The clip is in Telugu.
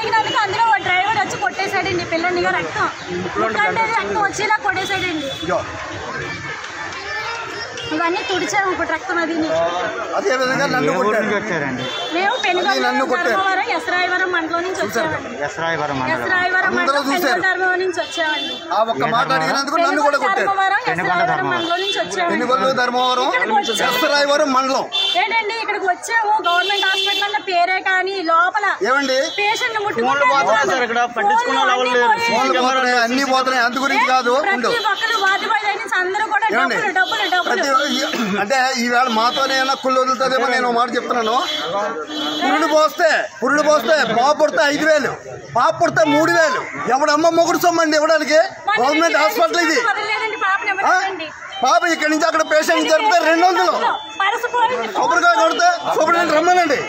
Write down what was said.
అడిగినందుకు అందులో డ్రైవర్ వచ్చి కొట్టేశాడండి పిల్లని రక్తం వచ్చేలా కొట్టేశాడండి. ఇవన్నీ తుడిచాము ఇప్పుడు రక్తం అది. మేము పెనుగొండ ఎస్రాయవరం మండలం నుంచి వచ్చామండి. ఎస్రాయవరం మండలం ధర్మవరం నుంచి వచ్చామండి. ఏంటండి ఇక్కడికి వచ్చాము గవర్నమెంట్ హాస్పిటల్ అన్న పేరే కానీ లోపల పేషెంట్ ప్రతి ఒక్కరు వాటిపై అందరూ కూడా డబ్బులు అంటే ఈవేళ మాతోనే కుళ్ళు వదులుతుందేమో నేను మాట చెప్తున్నాను. పురుడు పోస్తే బాబు పుడితే 5,000, పాప పుడితే 3,000. ఎవడమ్మ మొగుడు సొమ్మండి ఇవ్వడానికి? గవర్నమెంట్ హాస్పిటల్ ఇది. పాప ఇక్కడి నుంచి అక్కడ పేషెంట్ జరిపితే 200. కొబ్బరికాయ కొడితే రమ్మనండి.